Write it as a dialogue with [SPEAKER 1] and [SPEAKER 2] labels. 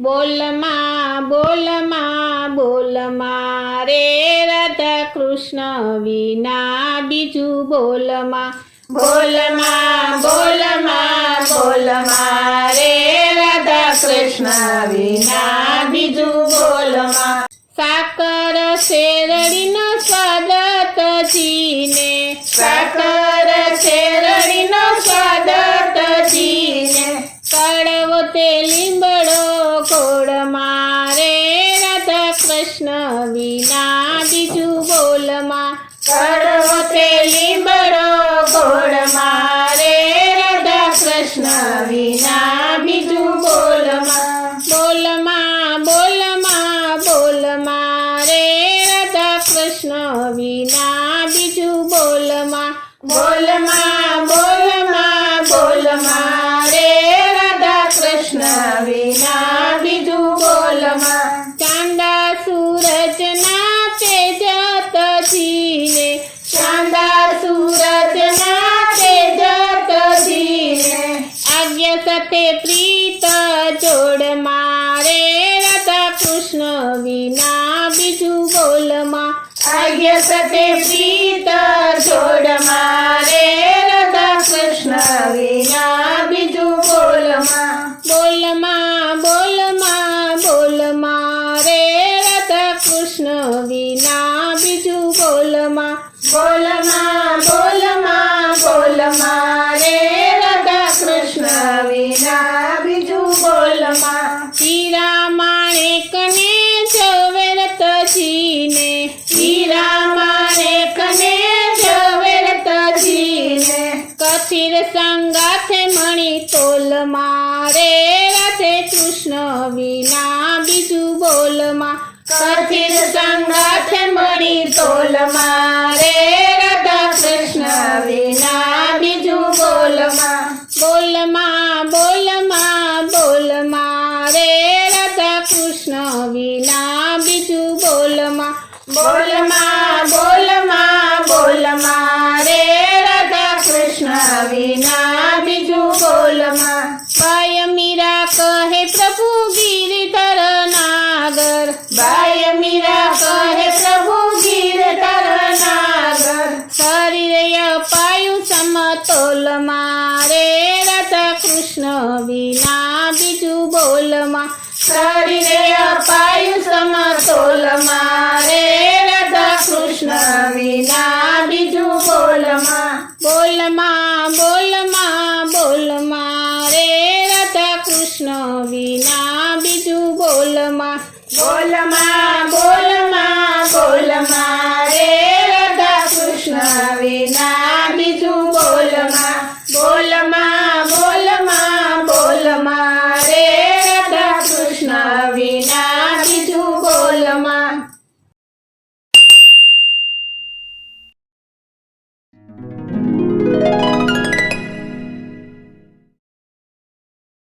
[SPEAKER 1] બોલ માં બોલ માં રે રાધા કૃષ્ણ વિના બીજું બોલ માં બોલ માં રે રાધા કૃષ્ણ વિના બીજું બોલ માં સાકર શેરડીનો સ્વાદ તજીને સાકર શેરડીનો સ્વાદ તજીને કડવો તે લીંબડો ગોળ મારે રાધા કૃષ્ણ વિના બીજું બોલ માં કડવો તે લીંબડો ગોળ મારે રાધા કૃષ્ણ વિના બીજું બોલ માં બોલ માં રે રાધા કૃષ્ણ વિના બીજું બોલ માં બોલ માં રે રાધા કૃષ્ણ વિના બીજું બોલ માં ચાંદા સૂરજના તેજ તજીને ચાંદા સૂરજના તેજ તજીને આજ્ઞા સાથે પ્રીત જોડ મારે રાધા કૃષ્ણ વિના બીજું બોલ માં આજ્ઞા સાથે પ્રીત જોડ મારે રાધા કૃષ્ણ વિના બીજું બોલ માં રે રાધા કૃષ્ણ વિના બીજું બોલ માં બોલ માં રે રાધા કૃષ્ણ વિના બીજું બોલ માં હીરા માણેકને ઝવેર તજીને હીરા માણેકને ઝવેર તજીને કથિર સંગાથે મણી તોલ મારે રાધે કૃષ્ણ વિના બીજું બોલ માં કથિર સંગાથે મણી તોલ મારે રાધા કૃષ્ણ વિના બીજું બોલ માં રે રાધા કૃષ્ણ વિના બીજું બોલ માં બોલ માં રે રાધા કૃષ્ણ વિના બીજું બોલ માં બાય મીરા કહે પ્રભુ ગિરધર નાગર બાય મીરા કહે પ્રભુ ગિરધર નાગર શરીર અપાયું સમતોલ મારે રાધા કૃષ્ણ વિના બીજું બોલ માં શરીર અપાયું સમતોલ મારે રાધા કૃષ્ણ વિના બીજું બોલ માં રે રાધા કૃષ્ણ વિના બીજું બોલ માં રે